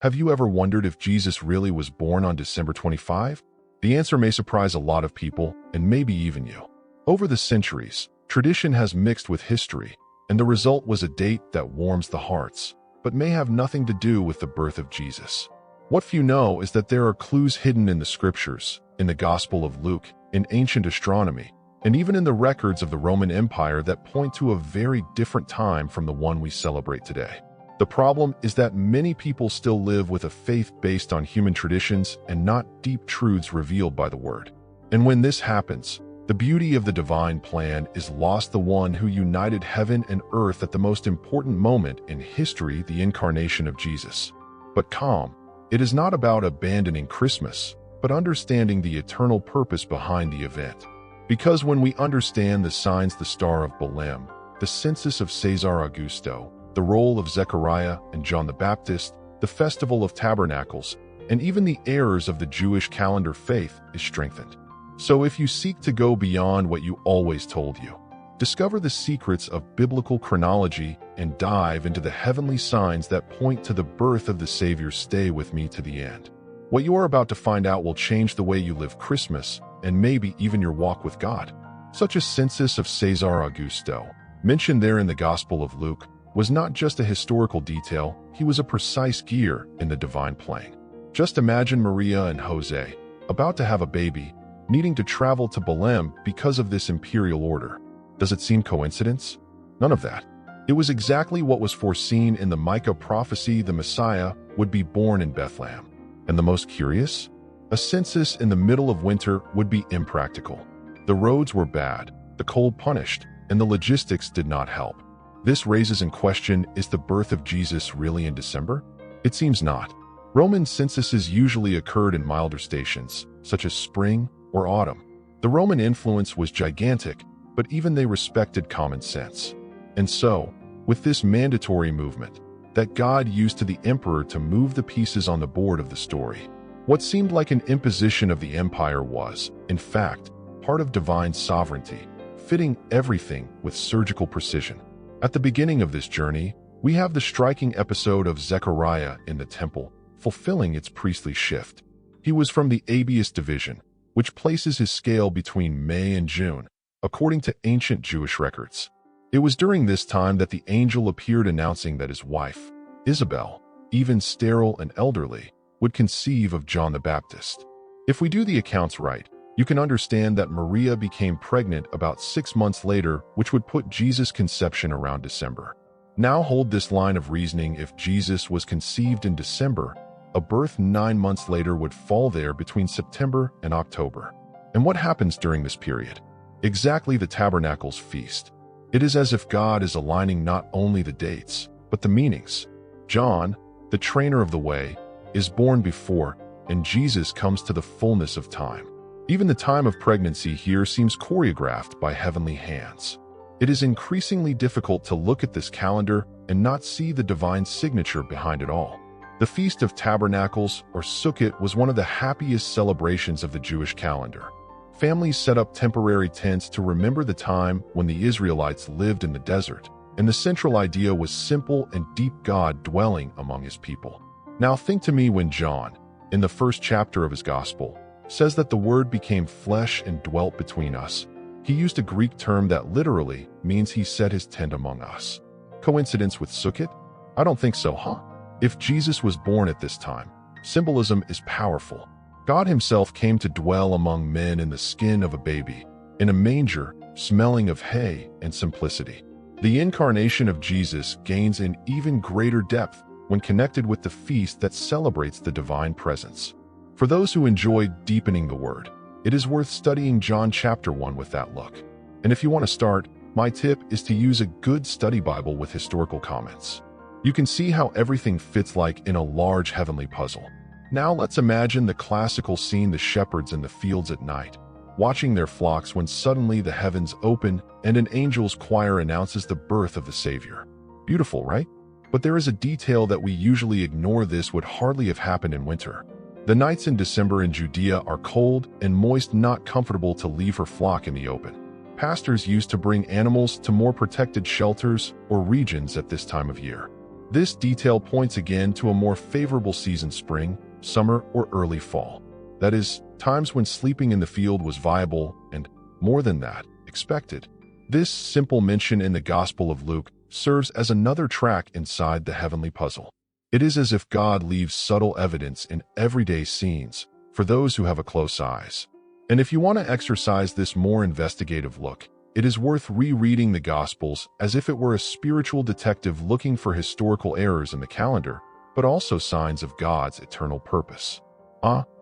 Have you ever wondered if Jesus really was born on December 25? The answer may surprise a lot of people, and maybe even you. Over the centuries, tradition has mixed with history, and the result was a date that warms the hearts, but may have nothing to do with the birth of Jesus. What few know is that there are clues hidden in the scriptures, in the Gospel of Luke, in ancient astronomy, and even in the records of the Roman Empire that point to a very different time from the one we celebrate today. The problem is that many people still live with a faith based on human traditions and not deep truths revealed by the Word. And when this happens, the beauty of the divine plan is lost. The one who united heaven and earth at the most important moment in history, the incarnation of Jesus. But calm, it is not about abandoning Christmas, but understanding the eternal purpose behind the event. Because when we understand the signs, the Star of Bethlehem, the census of Caesar Augustus, the role of Zechariah and John the Baptist, the Festival of Tabernacles, and even the errors of the Jewish calendar, faith is strengthened. So if you seek to go beyond what you always told you, discover the secrets of biblical chronology, and dive into the heavenly signs that point to the birth of the Savior, stay with me to the end. What you are about to find out will change the way you live Christmas, and maybe even your walk with God. Such a census of Caesar Augustus, mentioned there in the Gospel of Luke, was not just a historical detail, he was a precise gear in the divine plan. Just imagine Maria and Jose, about to have a baby, needing to travel to Bethlehem because of this imperial order. Does it seem coincidence? None of that. It was exactly what was foreseen in the Micah prophecy. The Messiah would be born in Bethlehem. And the most curious? A census in the middle of winter would be impractical. The roads were bad, the cold punished, and the logistics did not help. This raises in question, is the birth of Jesus really in December? It seems not. Roman censuses usually occurred in milder stations, such as spring or autumn. The Roman influence was gigantic, but even they respected common sense. And so, with this mandatory movement, that God used to the emperor to move the pieces on the board of the story, what seemed like an imposition of the empire was, in fact, part of divine sovereignty, fitting everything with surgical precision. At the beginning of this journey, we have the striking episode of Zechariah in the temple, fulfilling its priestly shift. He was from the Abius division, which places his scale between May and June, according to ancient Jewish records. It was during this time that the angel appeared announcing that his wife, Isabel, even sterile and elderly, would conceive of John the Baptist. If we do the accounts right, you can understand that Maria became pregnant about 6 months later, which would put Jesus' conception around December. Now hold this line of reasoning: if Jesus was conceived in December, a birth 9 months later would fall there between September and October. And what happens during this period? Exactly the Tabernacles feast. It is as if God is aligning not only the dates, but the meanings. John, the trainer of the way, is born before, and Jesus comes to the fullness of time. Even the time of pregnancy here seems choreographed by heavenly hands. It is increasingly difficult to look at this calendar and not see the divine signature behind it all. The Feast of Tabernacles, or Sukkot, was one of the happiest celebrations of the Jewish calendar. Families set up temporary tents to remember the time when the Israelites lived in the desert, and the central idea was simple and deep: God dwelling among his people. Now think to me when John, in the first chapter of his gospel, says that the Word became flesh and dwelt between us. He used a Greek term that literally means he set his tent among us. Coincidence with Sukkot? I don't think so, huh? If Jesus was born at this time, symbolism is powerful. God himself came to dwell among men in the skin of a baby, in a manger, smelling of hay and simplicity. The incarnation of Jesus gains an even greater depth when connected with the feast that celebrates the divine presence. For those who enjoy deepening the Word, it is worth studying John chapter 1 with that look. And if you want to start, my tip is to use a good study Bible with historical comments. You can see how everything fits like in a large heavenly puzzle. Now let's imagine the classical scene: the shepherds in the fields at night, watching their flocks, when suddenly the heavens open and an angel's choir announces the birth of the Savior. Beautiful, right? But there is a detail that we usually ignore. This would hardly have happened in winter. The nights in December in Judea are cold and moist, not comfortable to leave her flock in the open. Pastors used to bring animals to more protected shelters or regions at this time of year. This detail points again to a more favorable season: spring, summer, or early fall. That is, times when sleeping in the field was viable and, more than that, expected. This simple mention in the Gospel of Luke serves as another track inside the heavenly puzzle. It is as if God leaves subtle evidence in everyday scenes for those who have a close eyes. And if you want to exercise this more investigative look, it is worth rereading the Gospels as if it were a spiritual detective looking for historical errors in the calendar, but also signs of God's eternal purpose.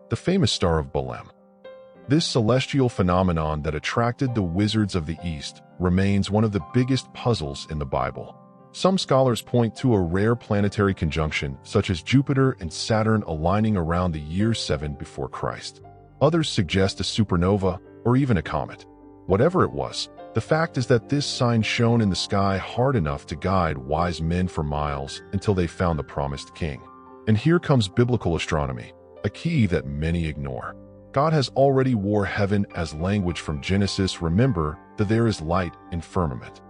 The famous Star of Bethlehem. This celestial phenomenon that attracted the wizards of the East remains one of the biggest puzzles in the Bible. Some scholars point to a rare planetary conjunction, such as Jupiter and Saturn aligning around the year 7 before Christ. Others suggest a supernova or even a comet. Whatever it was, the fact is that this sign shone in the sky hard enough to guide wise men for miles until they found the promised king. And here comes biblical astronomy, a key that many ignore. God has already wore heaven as language from Genesis. Remember that there is light in firmament.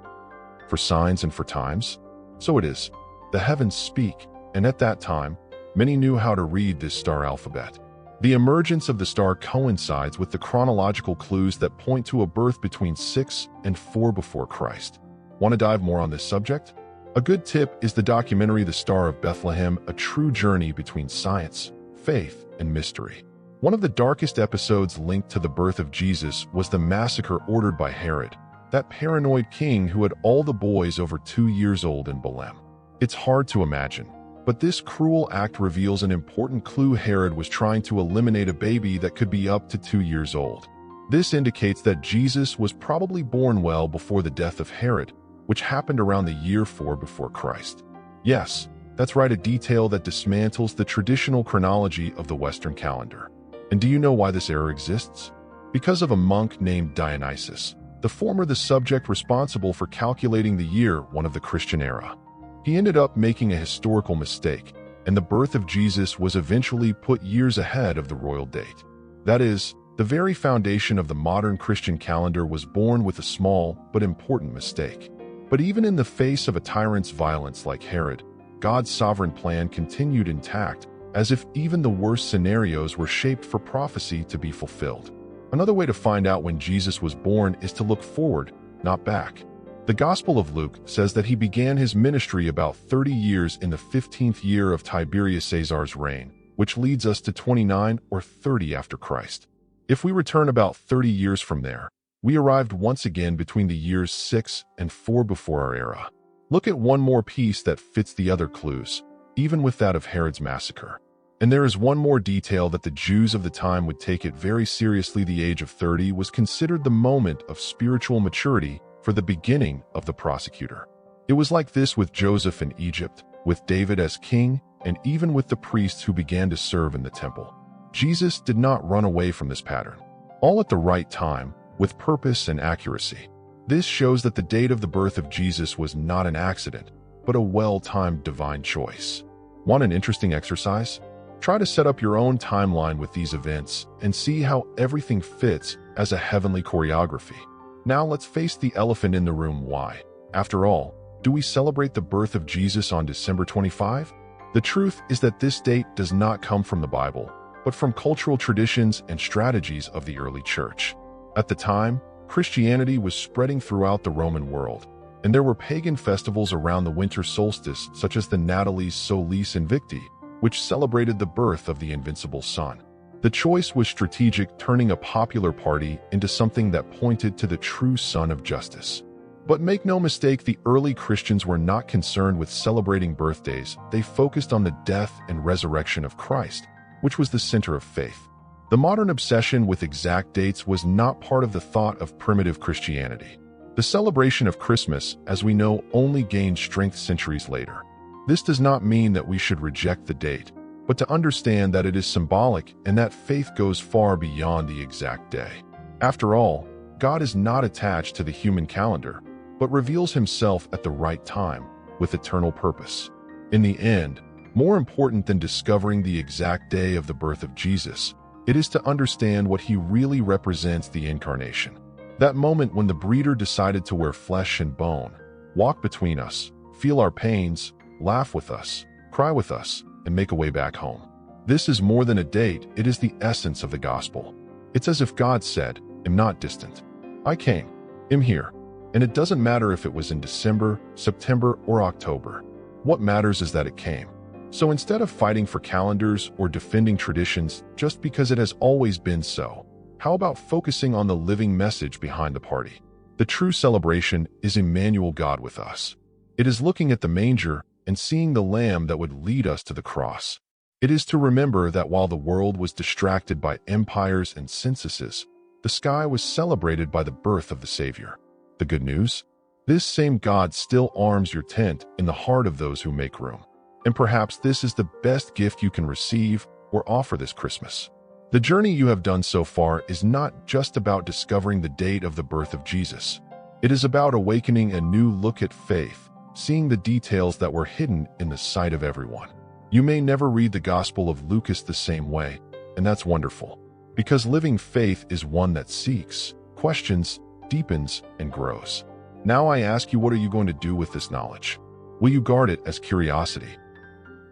For signs and for times, so it is. The heavens speak, and at that time, many knew how to read this star alphabet. The emergence of the star coincides with the chronological clues that point to a birth between 6 and 4 before Christ. Want to dive more on this subject? A good tip is the documentary The Star of Bethlehem, a true journey between science, faith, and mystery. One of the darkest episodes linked to the birth of Jesus was the massacre ordered by Herod, that paranoid king who had all the boys over 2 years old in Bethlehem. It's hard to imagine, but this cruel act reveals an important clue. Herod was trying to eliminate a baby that could be up to 2 years old. This indicates that Jesus was probably born well before the death of Herod, which happened around the year 4 before Christ. Yes, that's right, a detail that dismantles the traditional chronology of the Western calendar. And do you know why this error exists? Because of a monk named Dionysius, the subject responsible for calculating the year 1 of the Christian era. He ended up making a historical mistake, and the birth of Jesus was eventually put years ahead of the royal date. That is, the very foundation of the modern Christian calendar was born with a small but important mistake. But even in the face of a tyrant's violence like Herod, God's sovereign plan continued intact, as if even the worst scenarios were shaped for prophecy to be fulfilled. Another way to find out when Jesus was born is to look forward, not back. The Gospel of Luke says that he began his ministry about 30 years in the 15th year of Tiberius Caesar's reign, which leads us to 29 or 30 after Christ. If we return about 30 years from there, we arrived once again between the years 6 and 4 before our era. Look at one more piece that fits the other clues, even with that of Herod's massacre. And there is one more detail that the Jews of the time would take it very seriously. The age of 30 was considered the moment of spiritual maturity for the beginning of the prosecutor. It was like this with Joseph in Egypt, with David as king, and even with the priests who began to serve in the temple. Jesus did not run away from this pattern. All at the right time, with purpose and accuracy. This shows that the date of the birth of Jesus was not an accident, but a well-timed divine choice. Want an interesting exercise? Try to set up your own timeline with these events and see how everything fits as a heavenly choreography. Now let's face the elephant in the room. Why, after all, do we celebrate the birth of Jesus on December 25? The truth is that this date does not come from the Bible, but from cultural traditions and strategies of the early church. At the time, Christianity was spreading throughout the Roman world, and there were pagan festivals around the winter solstice, such as the Natalis Solis Invicti, which celebrated the birth of the invincible sun. The choice was strategic, turning a popular party into something that pointed to the true Son of Justice. But make no mistake, the early Christians were not concerned with celebrating birthdays. They focused on the death and resurrection of Christ, which was the center of faith. The modern obsession with exact dates was not part of the thought of primitive Christianity. The celebration of Christmas, as we know, only gained strength centuries later. This does not mean that we should reject the date, but to understand that it is symbolic and that faith goes far beyond the exact day. After all, God is not attached to the human calendar, but reveals himself at the right time with eternal purpose. In the end, more important than discovering the exact day of the birth of Jesus, it is to understand what he really represents: the incarnation. That moment when the breeder decided to wear flesh and bone, walk between us, feel our pains, laugh with us, cry with us, and make a way back home. This is more than a date, it is the essence of the gospel. It's as if God said, "I'm not distant. I came. I'm here." And it doesn't matter if it was in December, September, or October. What matters is that it came. So instead of fighting for calendars or defending traditions just because it has always been so, how about focusing on the living message behind the party? The true celebration is Emmanuel, God with us. It is looking at the manger and seeing the lamb that would lead us to the cross. It is to remember that while the world was distracted by empires and censuses, the sky was celebrated by the birth of the Savior. The good news? This same God still arms your tent in the heart of those who make room. And perhaps this is the best gift you can receive or offer this Christmas. The journey you have done so far is not just about discovering the date of the birth of Jesus. It is about awakening a new look at faith, seeing the details that were hidden in the sight of everyone. You may never read the Gospel of Lucas the same way, and that's wonderful, because living faith is one that seeks, questions, deepens, and grows. Now I ask you, what are you going to do with this knowledge? Will you guard it as curiosity?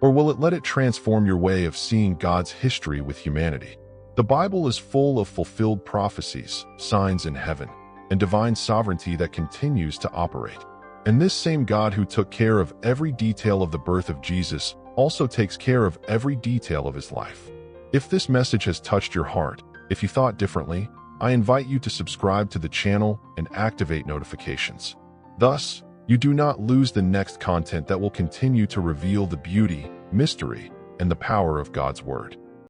Or will it let it transform your way of seeing God's history with humanity? The Bible is full of fulfilled prophecies, signs in heaven, and divine sovereignty that continues to operate. And this same God who took care of every detail of the birth of Jesus also takes care of every detail of his life. If this message has touched your heart, if you thought differently, I invite you to subscribe to the channel and activate notifications. Thus, you do not lose the next content that will continue to reveal the beauty, mystery, and the power of God's Word.